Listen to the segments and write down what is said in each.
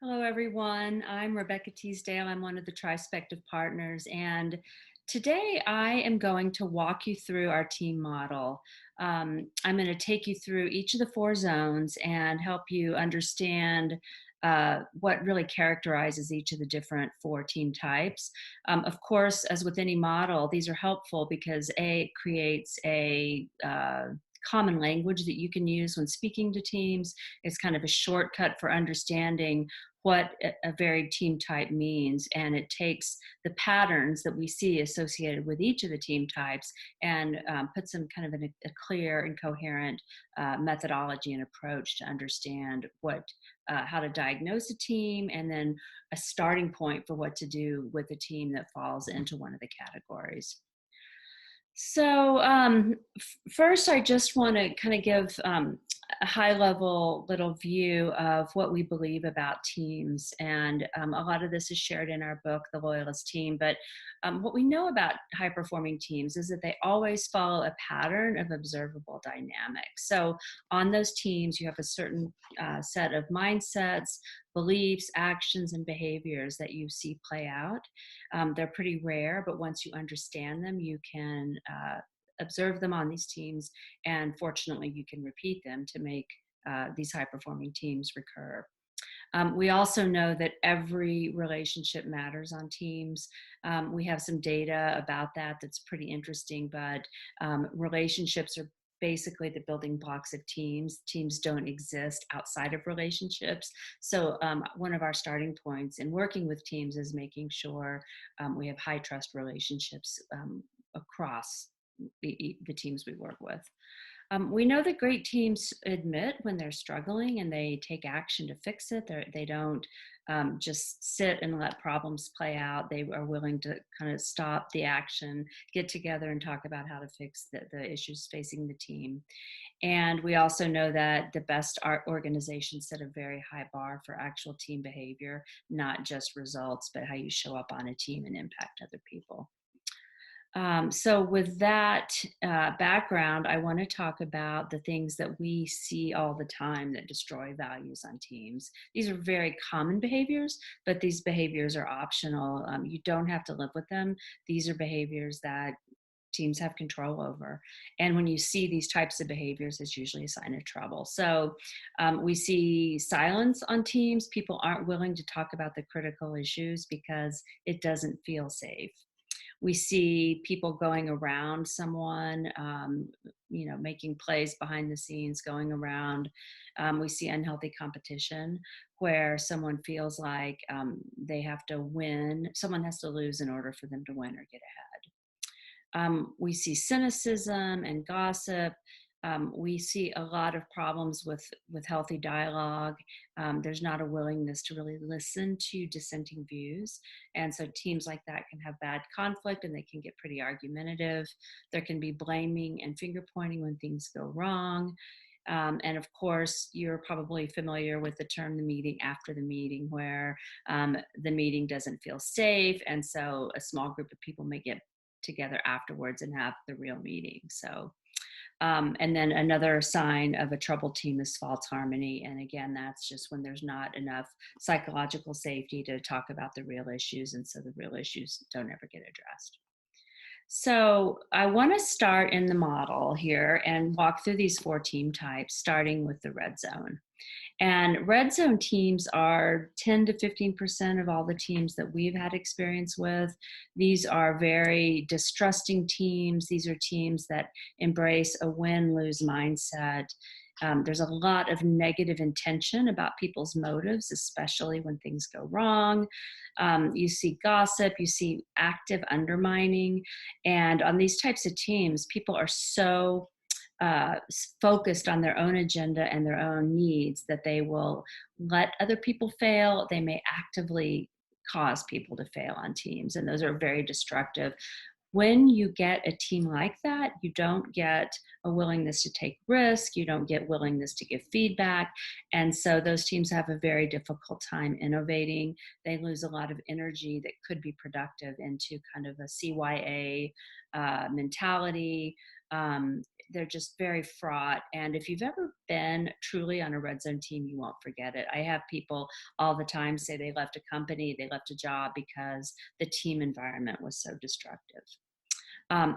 Hello, everyone. I'm Rebecca Teasdale. I'm one of the Trispective partners. And today I am going to walk you through our team model. I'm going to take you through each of the four zones and help you understand what really characterizes each of the different four team types. Of course, as with any model, these are helpful because it creates a common language that you can use when speaking to teams. It's kind of a shortcut for understanding what a varied team type means, and it takes the patterns that we see associated with each of the team types and puts them kind of in a clear and coherent methodology and approach to understand how to diagnose a team, and then a starting point for what to do with a team that falls into one of the categories. So, first, I just want to kind of give a high level little view of what we believe about teams. And a lot of this is shared in our book, The Loyalist Team. But what we know about high performing teams is that they always follow a pattern of observable dynamics. So, on those teams, you have a certain set of mindsets, beliefs, actions, and behaviors that you see play out. They're pretty rare, but once you understand them, you can observe them on these teams, and fortunately, you can repeat them to make these high performing teams recur. We also know that every relationship matters on teams. We have some data about that that's pretty interesting, but relationships are basically the building blocks of teams. Teams don't exist outside of relationships. So, one of our starting points in working with teams is making sure we have high trust relationships across the teams we work with. We know that great teams admit when they're struggling and they take action to fix it. They don't just sit and let problems play out. They are willing to kind of stop the action, get together, and talk about how to fix the issues facing the team. And we also know that the best art organizations set a very high bar for actual team behavior, not just results, but how you show up on a team and impact other people. So, with that background, I want to talk about the things that we see all the time that destroy values on teams. These are very common behaviors, but these behaviors are optional. You don't have to live with them. These are behaviors that teams have control over. And when you see these types of behaviors, it's usually a sign of trouble. So, we see silence on teams. People aren't willing to talk about the critical issues because it doesn't feel safe. We see people going around someone, making plays behind the scenes, going around. We see unhealthy competition where someone feels like they have to win, someone has to lose in order for them to win or get ahead. We see cynicism and gossip. We see a lot of problems with healthy dialogue. There's not a willingness to really listen to dissenting views, and so teams like that can have bad conflict, and they can get pretty argumentative. There can be blaming and finger pointing when things go wrong. And of course, you're probably familiar with the term the meeting after the meeting, where the meeting doesn't feel safe. And so a small group of people may get together afterwards and have the real meeting. So, and then another sign of a troubled team is false harmony. And again, that's just when there's not enough psychological safety to talk about the real issues. And so the real issues don't ever get addressed. So I want to start in the model here and walk through these four team types, starting with the red zone. And red zone teams are 10 to 15% of all the teams that we've had experience with. These are very distrusting teams. These are teams that embrace a win-lose mindset. There's a lot of negative intention about people's motives, especially when things go wrong. You see gossip, you see active undermining. And on these types of teams, people are so focused on their own agenda and their own needs that they will let other people fail. They may actively cause people to fail on teams, and those are very destructive. When you get a team like that, you don't get a willingness to take risk, you don't get willingness to give feedback, and so those teams have a very difficult time innovating. They lose a lot of energy that could be productive into kind of a CYA mentality. they're just very fraught. And if you've ever been truly on a red zone team, you won't forget it. I have people all the time say they left a company, they left a job because the team environment was so destructive.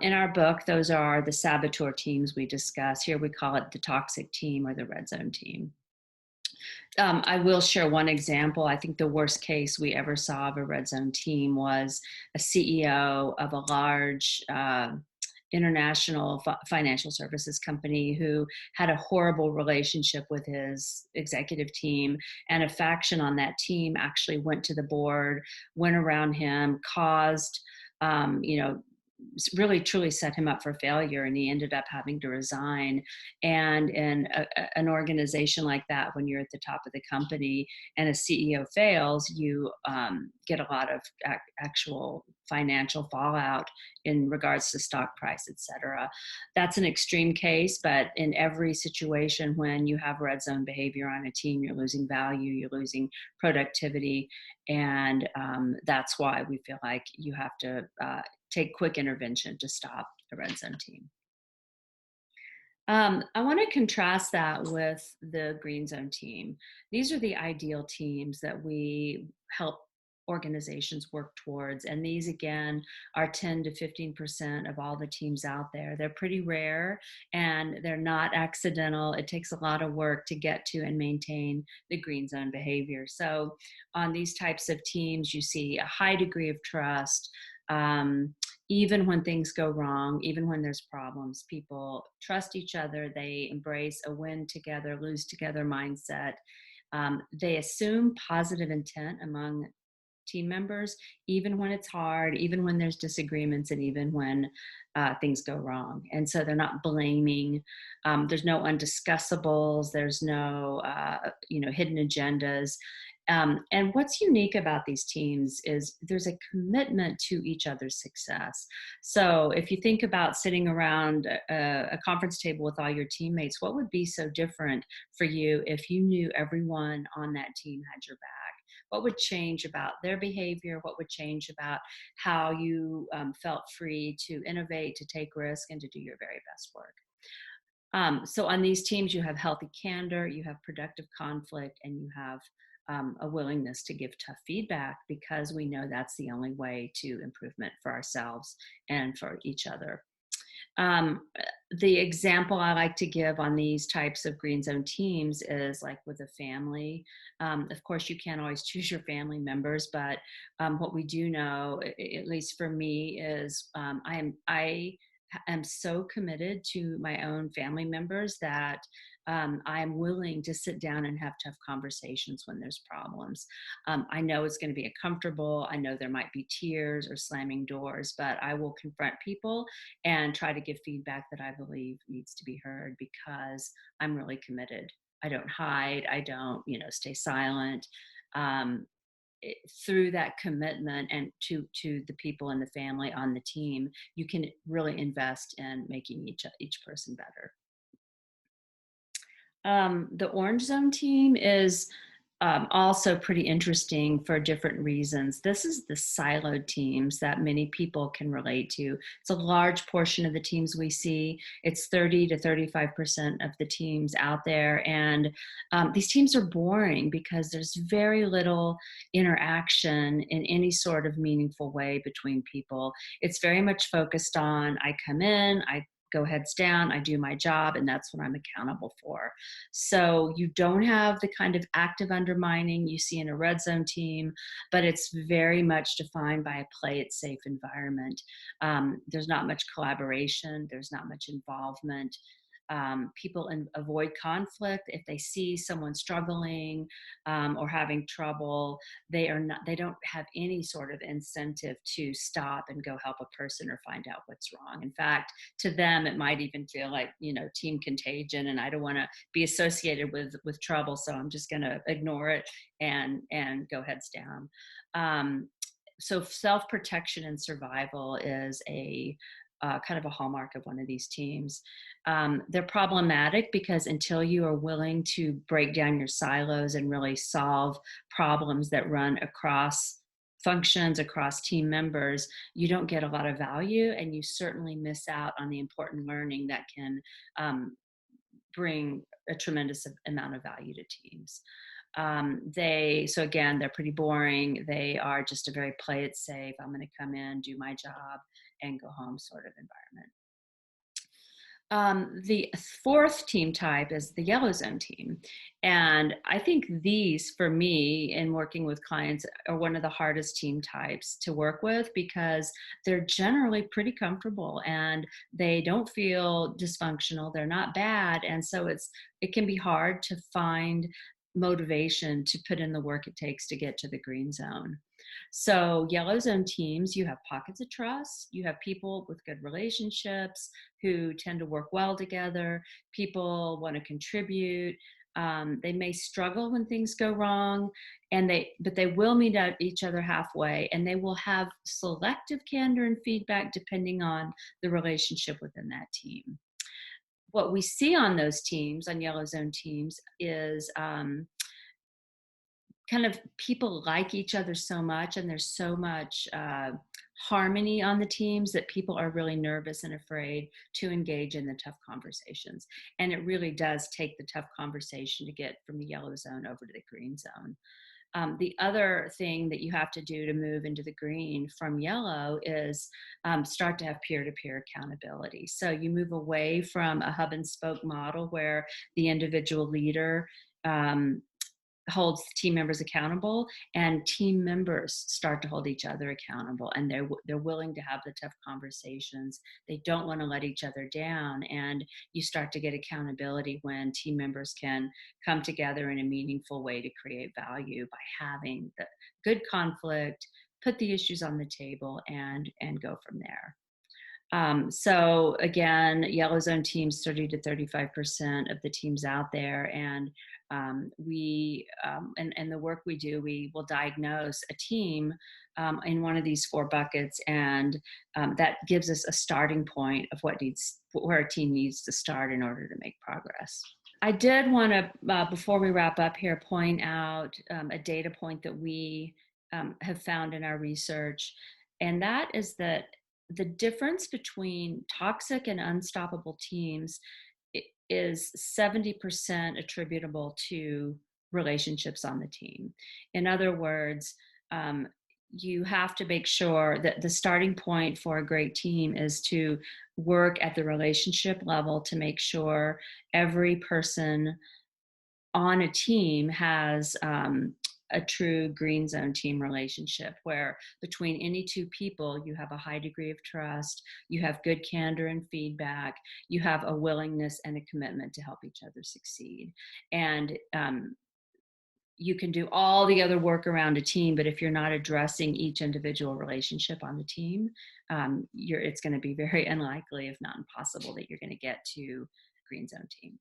In our book, those are the saboteur teams we discuss. Here we call it the toxic team or the red zone team. I will share one example. I think the worst case we ever saw of a red zone team was a CEO of a large international financial services company who had a horrible relationship with his executive team, and a faction on that team actually went to the board, went around him, caused you know, really truly set him up for failure, and he ended up having to resign. And in an organization like that, when you're at the top of the company and a CEO fails, you get a lot of actual financial fallout in regards to stock price, et cetera. That's an extreme case, but in every situation when you have red zone behavior on a team, you're losing value, you're losing productivity, and that's why we feel like you have to take quick intervention to stop the red zone team. I want to contrast that with the green zone team. These are the ideal teams that we help organizations work towards. And these, again, are 10 to 15% of all the teams out there. They're pretty rare and they're not accidental. It takes a lot of work to get to and maintain the green zone behavior. So, on these types of teams, you see a high degree of trust. Even when things go wrong, even when there's problems, people trust each other. They embrace a win together, lose together mindset. They assume positive intent among team members, even when it's hard, even when there's disagreements, and even when things go wrong. And so they're not blaming. There's no undiscussables. There's no hidden agendas. And what's unique about these teams is there's a commitment to each other's success. So if you think about sitting around a conference table with all your teammates, what would be so different for you if you knew everyone on that team had your back? What would change about their behavior? What would change about how you felt free to innovate, to take risk, and to do your very best work? So on these teams, you have healthy candor, you have productive conflict, and you have a willingness to give tough feedback, because we know that's the only way to improvement for ourselves and for each other. Um, the example I like to give on these types of green zone teams is like with a family. Of course, you can't always choose your family members, but what we do know, at least for me, is I am so committed to my own family members that I am willing to sit down and have tough conversations when there's problems. I know it's going to be uncomfortable. I know there might be tears or slamming doors, but I will confront people and try to give feedback that I believe needs to be heard, because I'm really committed. I don't hide. I don't, stay silent. Um, Through that commitment and to the people in the family on the team, you can really invest in making each person better. The Orange Zone team is also pretty interesting for different reasons. This is the siloed teams that many people can relate to. It's a large portion of the teams we see. It's 30 to 35% of the teams out there. And these teams are boring because there's very little interaction in any sort of meaningful way between people. It's very much focused on, I come in, I go heads down, I do my job, and that's what I'm accountable for. So you don't have the kind of active undermining you see in a red zone team, but it's very much defined by a play it safe environment. There's not much collaboration, there's not much involvement. People avoid conflict. If they see someone struggling or having trouble, they don't have any sort of incentive to stop and go help a person or find out what's wrong. In fact, to them it might even feel like, team contagion, and I don't want to be associated with trouble, so I'm just going to ignore it and go heads down. So self-protection and survival is a kind of a hallmark of one of these teams. They're problematic because until you are willing to break down your silos and really solve problems that run across functions across team members, you don't get a lot of value, and you certainly miss out on the important learning that can bring a tremendous amount of value to teams. So again, they're pretty boring. They are just a very play it safe, I'm going to come in, do my job, and go home sort of environment. The fourth team type is the yellow zone team. And I think these, for me, in working with clients, are one of the hardest team types to work with because they're generally pretty comfortable and they don't feel dysfunctional. They're not bad. And so it can be hard to find motivation to put in the work it takes to get to the green zone. So, yellow zone teams, you have pockets of trust, you have people with good relationships who tend to work well together, people want to contribute. They may struggle when things go wrong, but they will meet out each other halfway, and they will have selective candor and feedback depending on the relationship within that team. What we see on those teams, on yellow zone teams, is kind of people like each other so much, and there's so much harmony on the teams that people are really nervous and afraid to engage in the tough conversations. And it really does take the tough conversation to get from the yellow zone over to the green zone. The other thing that you have to do to move into the green from yellow is start to have peer-to-peer accountability. So you move away from a hub and spoke model where the individual leader holds team members accountable, and team members start to hold each other accountable, and they're willing to have the tough conversations. They don't want to let each other down, and you start to get accountability when team members can come together in a meaningful way to create value by having the good conflict, put the issues on the table, and go from there. So again, yellow zone teams, 30 to 35% of the teams out there, and and the work we do, we will diagnose a team in one of these four buckets, and that gives us a starting point of where a team needs to start in order to make progress. I did want to, before we wrap up here, point out a data point that we have found in our research, and that is that the difference between toxic and unstoppable teams is 70% attributable to relationships on the team. In other words, you have to make sure that the starting point for a great team is to work at the relationship level to make sure every person on a team has a true green zone team relationship where between any two people you have a high degree of trust, you have good candor and feedback, you have a willingness and a commitment to help each other succeed. And you can do all the other work around a team, but if you're not addressing each individual relationship on the team, it's going to be very unlikely, if not impossible, that you're going to get to green zone team.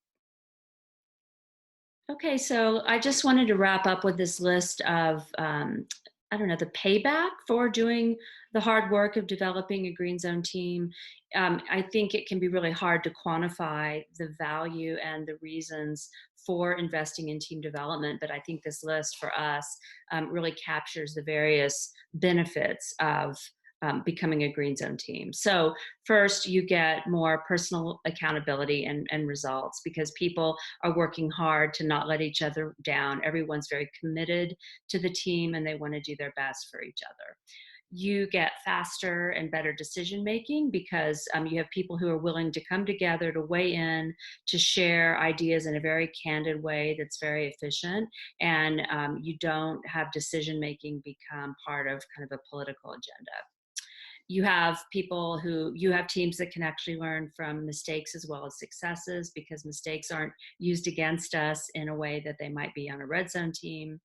Okay, so I just wanted to wrap up with this list of, I don't know, the payback for doing the hard work of developing a green zone team. I think it can be really hard to quantify the value and the reasons for investing in team development, but I think this list for us really captures the various benefits of becoming a green zone team. So first, you get more personal accountability and results because people are working hard to not let each other down. Everyone's very committed to the team and they want to do their best for each other. You get faster and better decision making because you have people who are willing to come together to weigh in, to share ideas in a very candid way that's very efficient, and you don't have decision making become part of kind of a political agenda. You have teams that can actually learn from mistakes as well as successes because mistakes aren't used against us in a way that they might be on a red zone team.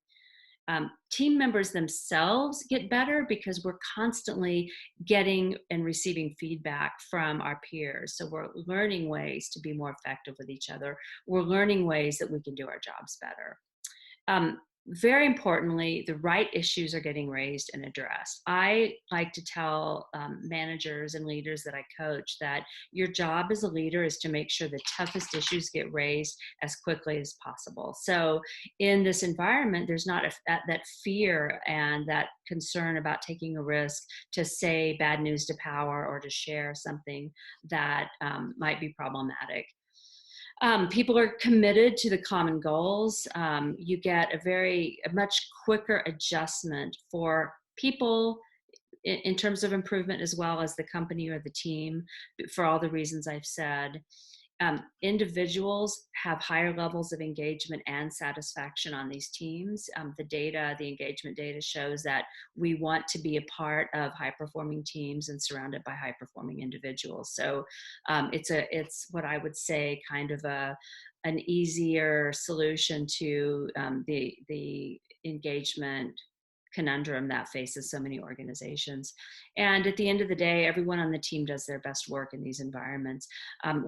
Team members themselves get better because we're constantly getting and receiving feedback from our peers. So we're learning ways to be more effective with each other. We're learning ways that we can do our jobs better. very importantly, the right issues are getting raised and addressed. I like to tell managers and leaders that I coach that your job as a leader is to make sure the toughest issues get raised as quickly as possible. So, in this environment, there's not that fear and that concern about taking a risk to say bad news to power or to share something that might be problematic. People are committed to the common goals. You get a much quicker adjustment for people in terms of improvement, as well as the company or the team, for all the reasons I've said. Individuals have higher levels of engagement and satisfaction on these teams. The engagement data shows that we want to be a part of high performing teams and surrounded by high performing individuals. So it's what I would say kind of an easier solution to the engagement conundrum that faces so many organizations. And at the end of the day, everyone on the team does their best work in these environments.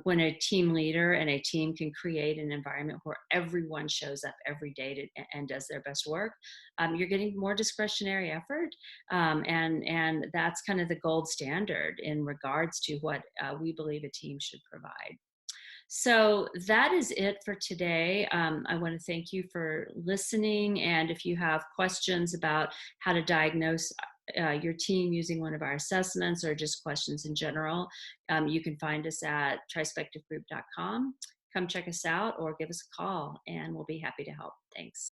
When a team leader and a team can create an environment where everyone shows up every day and does their best work, you're getting more discretionary effort. And that's kind of the gold standard in regards to what we believe a team should provide. So that is it for today. I want to thank you for listening. And if you have questions about how to diagnose your team using one of our assessments or just questions in general, you can find us at trispectivegroup.com. Come check us out or give us a call, and we'll be happy to help. Thanks.